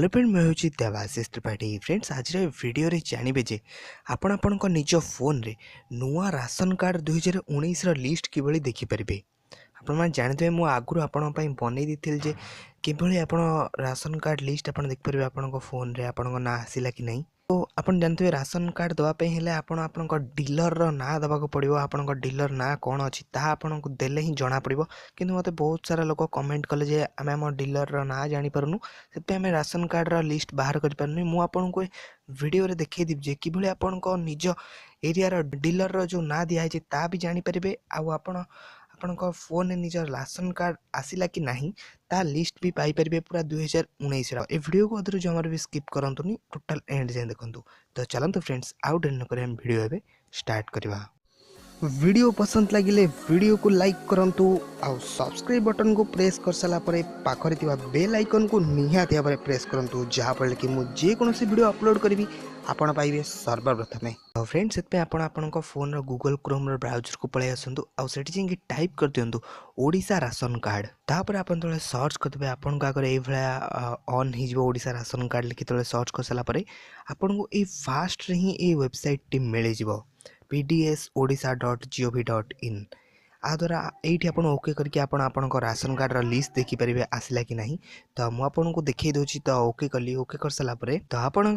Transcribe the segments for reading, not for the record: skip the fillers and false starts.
Hello friend मैं हूँ Debashish Tripathi friends आज वीडियो रे जानवे जे आपण निज फोन रे नुआ राशन कार्ड 2019 लिस्ट किभली देखिपारे। आपण जानते मुझे आगुरी आपण बनई दी जे किभली आपण राशन कार्ड लिस्ट आप देखिपारे आपण फोन रे आपण ना आसला कि नहीं। तो आप जानते राशन कार्ड दवाई हेले आपण डीलर ना दवाक पड़ो। आपण डीलर ना कौन अच्छी आपको देले ही जना पड़ो। किंतु मते बहुत सारा लोग कमेंट कले जे आम आम डीलर ना जानीपारूँ से आम राशन कार्ड लिस्ट बाहर करें। मुझे वीडियो रे देखई देवी जे कि आपण निज एरिया डीलर जो ना दिखाई ता भी जानीपारे। आपण फोन निज राशन कार्ड आसला कि नहीं ता लिस्ट भी पाइपर पूरा 2019 ए वीडियो को अदर जमार भी स्किप करंतुनी टोटल एंड जाए देखंतु। तो चलते फ्रेंड्स आउट एंड कर वीडियो एबे स्टार्ट करवा। वीडियो पसंद लगिले वीडियो को लाइक करंतु आउ सब्सक्राइब बटन को प्रेस कर साला परे पाखरे थिबा बेल आइकन को निहाती भाबरे प्रेस करंतु जहाँ फल कि मु जे कोनोसी वीडियो अपलोड करी आपण पाइबे सर्वप्रथमे। तो फ्रेंड्स से आपण फोन रो गूगल क्रोम रो ब्राउजर को पळे आसंतु आउ सेठी जेंगी टाइप कर दियंतु ओडिसा राशन कार्ड। तापर आपण तळे सर्च करबे आपण का करे ए भला ऑन हि जो ओडिसा राशन कार्ड लिखि तळे सर्च कर साला परे आपण को ए फास्ट रे ही ए वेबसाइट टी मिले जिवो pdsodisha.gov.in। आ द्वारा ये आप ओके करके आपण राशन कार्ड लिस्ट देखिपारे आसला कि नहीं। तो मुझे देखई दूसरी तो ओके कली ओके कर सारा तो आपण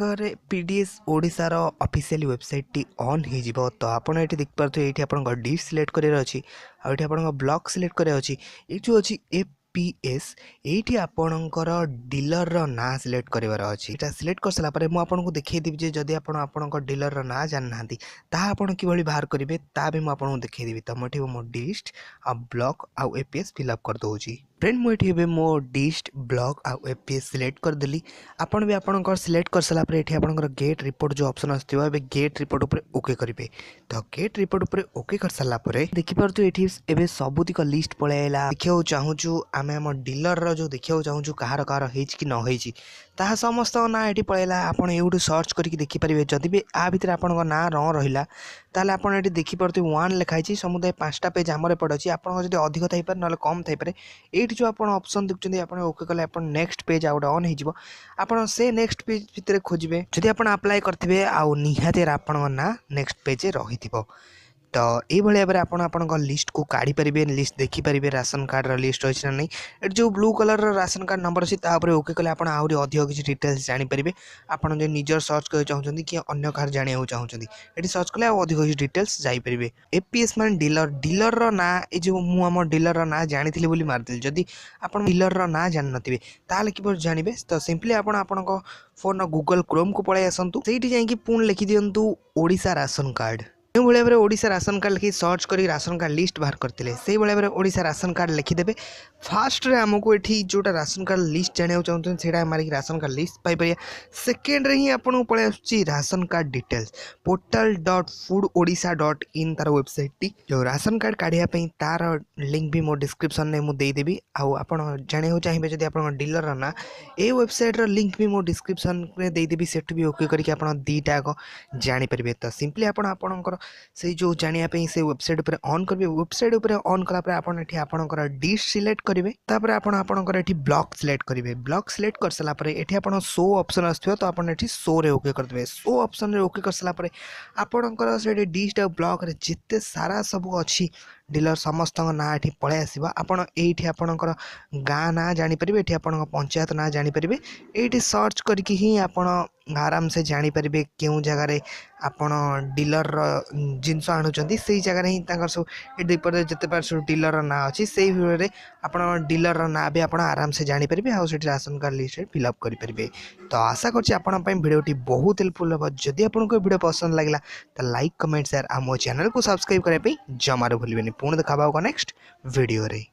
पीडीएस ओडिशा रो ऑफिशियल वेबसाइट टी ऑन हो। तो आपड़ ये देखिपे ये आप डिश सिलेक्ट करार अच्छी आठ ब्लॉक सिलेक्ट करार अच्छी ये जो अच्छी एपीएस ये आपणकर डीलर रो ना सिलेक्ट करार अच्छी। यहाँ सिलेक्ट कर सारापर मुझे देखई देवी जदि आप डीलर रो ना जाना आपड़ कि बाहर करेंगे ता भी मुझे देखई देवी। तो मुझे मो डिस्ट आ ब्लॉक आउ एपीएस फिलअप कर दूसरी। फ्रेंड मुझे मो डिस्ट ब्लॉक आउ एपीएस सिलेक्ट करदेली। आपड़ भी आप सिलेक्ट कर सारापर ये आप गेट रिपोर्ट जो ऑप्शन आसो गेट रिपोर्ट उपर ओके करेंगे। तो गेट रिपोर्ट उपर ओके कर सारापर देखिपे ये सबुतिक लिस्ट पलैला देखा चाहूँ आम आम डीलर जो देखा चाहूँ कहार कहार कि न ताहा समस्त ना ये पलैला। आपड़ यूँ सर्च करके देखिपारे जदि भी आ भितर आप ना न रहा ताल आप देखिपे 1 लिखाई समुदाय 5टा पेज आमर पड़े अच्छी। आप अधिक थी ना कम थी ये जो आप ऑप्शन देखते आप ओके कले आप नेक्स्ट पेज आउट ऑन हो आप से नेक्स्ट पेज भितर खोजे जदि आप अप्लाई करेंगे आउ निहाती आप ना नेक्स्ट पेज रही। तो ये भाव में आप लिस्ट को काढ़ी पारे लिस्ट देखिपारे राशन कार्ड लिस्ट अच्छी ना नहीं। ये जो blue colour ration card number अच्छी ओके कले आप आहरी अधिक किसी डिटेल्स जानीपारे। आपड़ जो निजर सर्च कर चाहते कि अन्य कार जाना चाहते ये सर्च कले अधिक किसी डिटेल्स जापरेंगे। एपीएस मान डीलर डीलर रो ना ये जो मुझे डीलर रो ना जानी बोली मारदेली जदि आप डीलर रो ना जान नथिबे ताले कि जानबे। तो सिंपली आपण फोन गूगल क्रोम को पळै आसंतु सेठी जाईकी पुण लिखि दियंतु ओडिसा राशन कार्ड। जो भाव में ओडिशा राशन कार्ड लिखि सर्च कर राशन कार्ड लिस्ट बाहर करते से भाव में ओडिशा राशन कार्ड लिखिदेवे। फास्ट रे आमको ये जोटा राशन कार्ड लिस्ट जाना चाहते हैं मारिक राशन कार्ड लिस्ट पाइपर। सेकेंड रे ही आपको पलि आसुची राशन कार्ड डिटेल्स portal.foododsha.in तार वेबसाइट टी जो राशन कार्ड काढ़ापी तार लिंक भी मो डिस्क्रिप्शन में मुझे देदेवी। आप जाना चाहिए जब आप डीलर ना ये वेबसाइट लिंक भी मो डिस्क्रिप्शन में देदेवी से भी ओके करके आप दीटा जानीपारे। तो सिंपली आपणकर से जो जानापी से वेबसाइट उपर ऑन करेंगे वेबसाइट उपर ऑन कलापर आपणकर डिश सिलेक्ट करेंगे तापर आपणकर ये ब्लॉक सिलेक्ट करेंगे। ब्लॉक सिलेक्ट कर सारापर ये आप शो ऑप्शन आसो तो आप शो रे ओके करदे शो ऑप्शन रे ओके कर सारापर आपणकर से डिश ब्लॉक रे जिते सारा सब अच्छी डीलर समस्त ना ये पलि आसो। आपड़ ये आपणकर गाँ ना जानीपारे ये आप पंचायत ना जानीपारे ये सर्च करके ही आप आराम से जानीपारे क्यों जगार आपण डीलर जिनस आणुचंती से जगह ही सब ये जिते बार सब डीलर ना अच्छी से भाव आप डीलर ना भी आप आराम से जानीपारे आउ से राशन कार्ड लिस्ट फिलअप करेंगे। तो आशा कर भिडियोटी बहुत हेल्पफुल हम जदि आपको वीडियो पसंद लगे तो लाइक कमेंट शेयर आ मो चैनल को सब्सक्राइब करने जमार भूलें। पुणी देखा नेक्स्ट वीडियो रे।